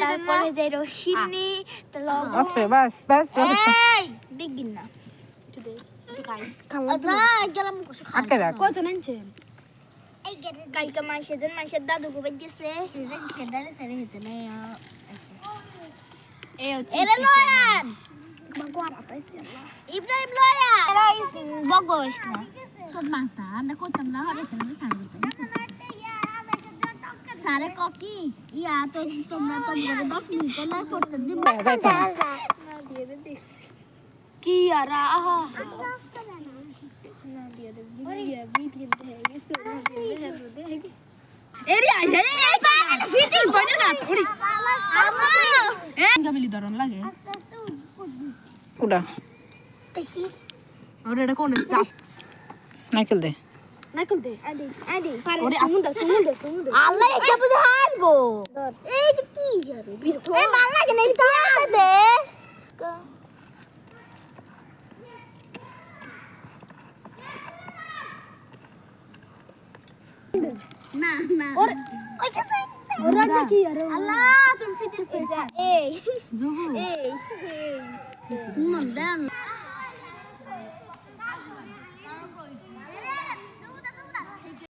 তারপরে যে রসিনি লবণ আস্তে বাস বাস এই বিগিন না টুডে আটকে রাখ কত নানছেন কালকে মাসের দাদু গোবে গেছে এরে লয়ান ইব্রাহিম লয়ান এরা বগস না তোর মাথা আমরা করতাম না হবে তুমি সারে ককি ইয়া তো তোমরা 10 মিনিট না করতে দিব কি আর আহা না দিয়ে দে ইয়া ভিডিও দেখে গেছে এরি আইলে এই পাগল ফিটিং বনে না তোরি আম্মা এ গাবিলি ধরন লাগে উড়া ওরে এটা কোন নাইকেল দে আদি পারে সমুদ্র আল্লাহ কে বুঝে হারবো এই কি আরে এই ভাল লাগে না এটা দে না ওর ওই কাছে ওরা কি আরে আল্লাহ তুমি ফিটিং কইছা এই জুবু এই মন দাম